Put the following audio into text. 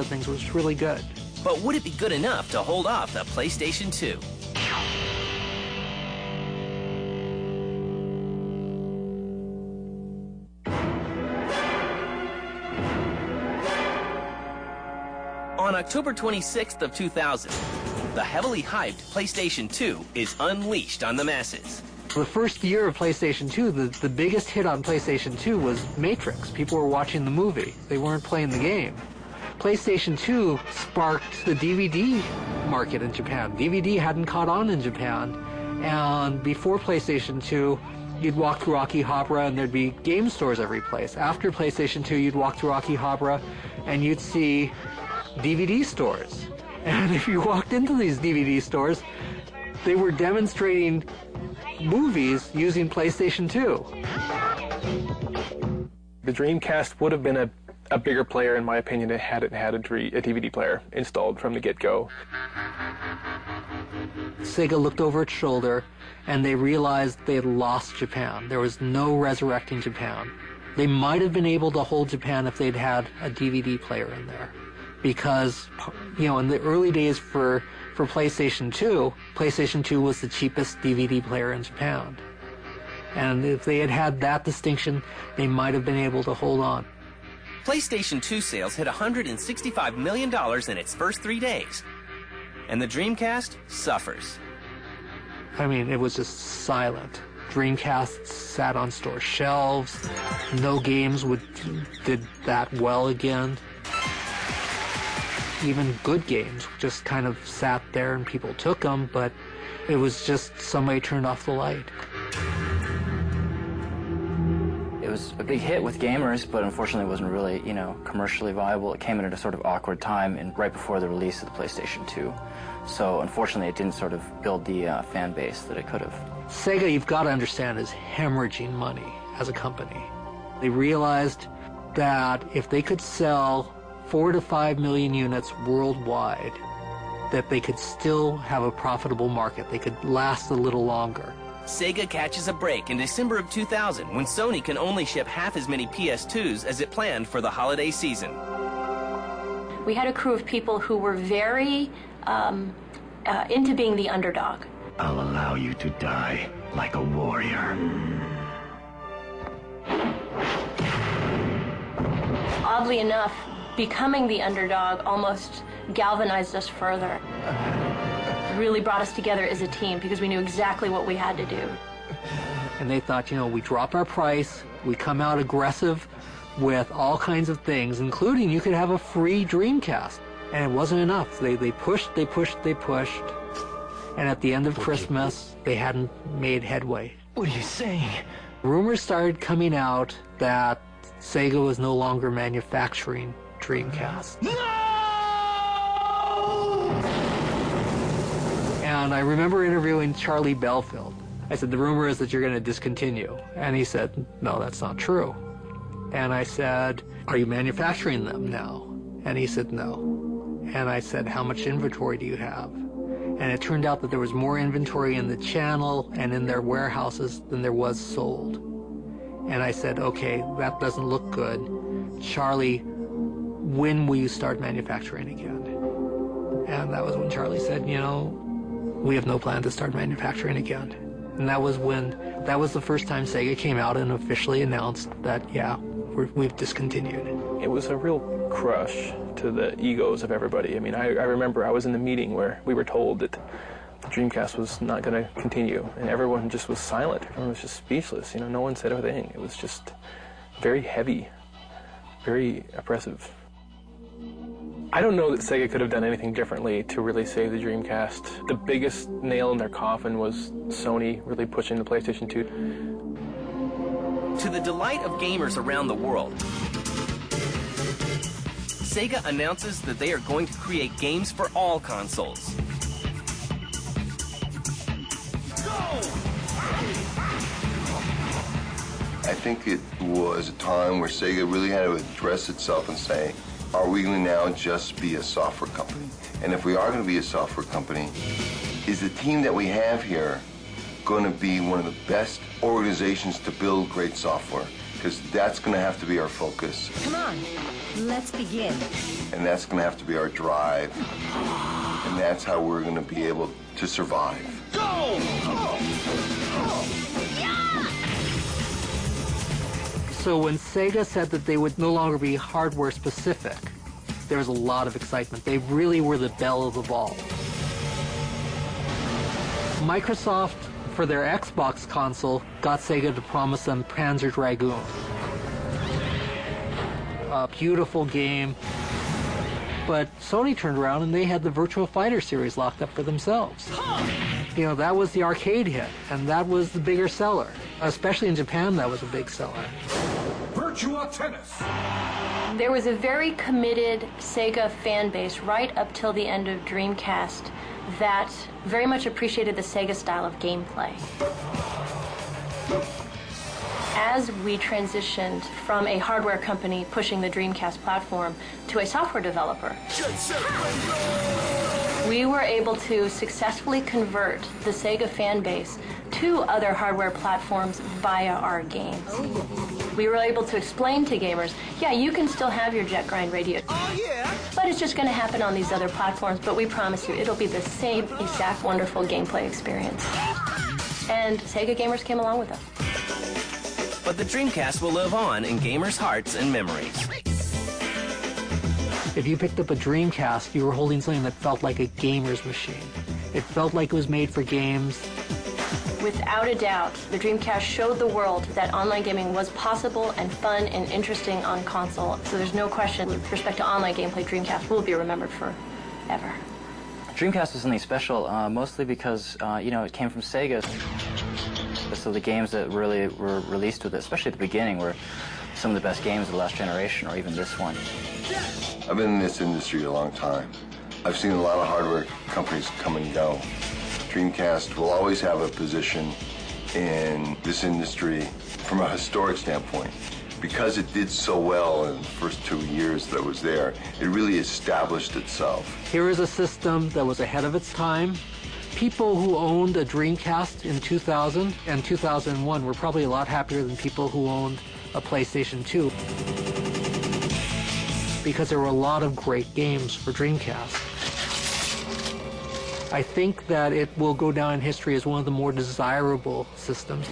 The things was really good. But would it be good enough to hold off the PlayStation 2? On October 26th of 2000, the heavily hyped PlayStation 2 is unleashed on the masses. The first year of PlayStation 2, the biggest hit on PlayStation 2 was Matrix. People were watching the movie. They weren't playing the game. PlayStation 2 sparked the DVD market in Japan. DVD hadn't caught on in Japan. And before PlayStation 2, you'd walk through Akihabara and there'd be game stores every place. After PlayStation 2, you'd walk through Akihabara and you'd see DVD stores. And if you walked into these DVD stores, they were demonstrating movies using PlayStation 2. The Dreamcast would have been a bigger player, in my opinion, had it had a DVD player installed from the get-go. Sega looked over its shoulder and they realized they had lost Japan. There was no resurrecting Japan. They might have been able to hold Japan if they'd had a DVD player in there. Because, you know, in the early days for PlayStation 2, PlayStation 2 was the cheapest DVD player in Japan. And if they had had that distinction, they might have been able to hold on. PlayStation 2 sales hit $165 million in its first 3 days. And the Dreamcast suffers. I mean, it was just silent. Dreamcast sat on store shelves. No games did that well again. Even good games just kind of sat there and people took them, but it was just somebody turned off the light. It was a big hit with gamers, but unfortunately it wasn't really, commercially viable. It came in at a sort of awkward time and right before the release of the PlayStation 2. So unfortunately it didn't sort of build the fan base that it could have. Sega, you've got to understand, is hemorrhaging money as a company. They realized that if they could sell 4 to 5 million units worldwide, that they could still have a profitable market. They could last a little longer. Sega catches a break in December of 2000 when Sony can only ship half as many PS2s as it planned for the holiday season. We had a crew of people who were very into being the underdog. I'll allow you to die like a warrior. Oddly enough, becoming the underdog almost galvanized us further. Really brought us together as a team because we knew exactly what we had to do. And they thought, we drop our price, we come out aggressive with all kinds of things, including you could have a free Dreamcast. And it wasn't enough. They pushed. And at the end of Christmas, they hadn't made headway. What are you saying? Rumors started coming out that Sega was no longer manufacturing Dreamcast. No! And I remember interviewing Charlie Belfield. I said, the rumor is that you're going to discontinue. And he said, no, that's not true. And I said, are you manufacturing them now? And he said, no. And I said, how much inventory do you have? And it turned out that there was more inventory in the channel and in their warehouses than there was sold. And I said, okay, that doesn't look good. Charlie, when will you start manufacturing again? And that was when Charlie said, we have no plan to start manufacturing again. And that was the first time Sega came out and officially announced that, yeah, we've discontinued. It was a real crush to the egos of everybody. I mean, I remember I was in the meeting where we were told that the Dreamcast was not going to continue, and everyone just was silent. Everyone was just speechless. No one said a thing. It was just very heavy, very oppressive. I don't know that Sega could have done anything differently to really save the Dreamcast. The biggest nail in their coffin was Sony really pushing the PlayStation 2. To the delight of gamers around the world, Sega announces that they are going to create games for all consoles. I think it was a time where Sega really had to address itself and say, are we going to now just be a software company? And if we are going to be a software company, is the team that we have here going to be one of the best organizations to build great software? because that's going to have to be our focus. Come on, let's begin. And that's going to have to be our drive. And that's how we're going to be able to survive. Go! So when Sega said that they would no longer be hardware specific, there was a lot of excitement. They really were the belle of the ball. Microsoft, for their Xbox console, got Sega to promise them Panzer Dragoon. A beautiful game. But Sony turned around and they had the Virtua Fighter series locked up for themselves. You know, that was the arcade hit, and that was the bigger seller. Especially in Japan, that was a big seller. Virtua Tennis! There was a very committed Sega fan base right up till the end of Dreamcast that very much appreciated the Sega style of gameplay. As we transitioned from a hardware company pushing the Dreamcast platform to a software developer, we were able to successfully convert the Sega fan base to other hardware platforms via our games. We were able to explain to gamers, yeah, you can still have your jet grind radio, but it's just going to happen on these other platforms, but we promise you it'll be the same exact wonderful gameplay experience. And Sega gamers came along with us. But the Dreamcast will live on in gamers' hearts and memories. If you picked up a Dreamcast, you were holding something that felt like a gamer's machine. It felt like it was made for games. Without a doubt, the Dreamcast showed the world that online gaming was possible and fun and interesting on console. So there's no question, with respect to online gameplay, Dreamcast will be remembered forever. Dreamcast was something special, mostly because, you know, it came from Sega. So the games that really were released with it, especially at the beginning, were some of the best games of the last generation, or even this one. I've been in this industry a long time. I've seen a lot of hardware companies come and go. Dreamcast will always have a position in this industry from a historic standpoint. Because it did so well in the first 2 years that it was there, it really established itself. Here is a system that was ahead of its time. People who owned a Dreamcast in 2000 and 2001 were probably a lot happier than people who owned a PlayStation 2, because there were a lot of great games for Dreamcast. I think that it will go down in history as one of the more desirable systems.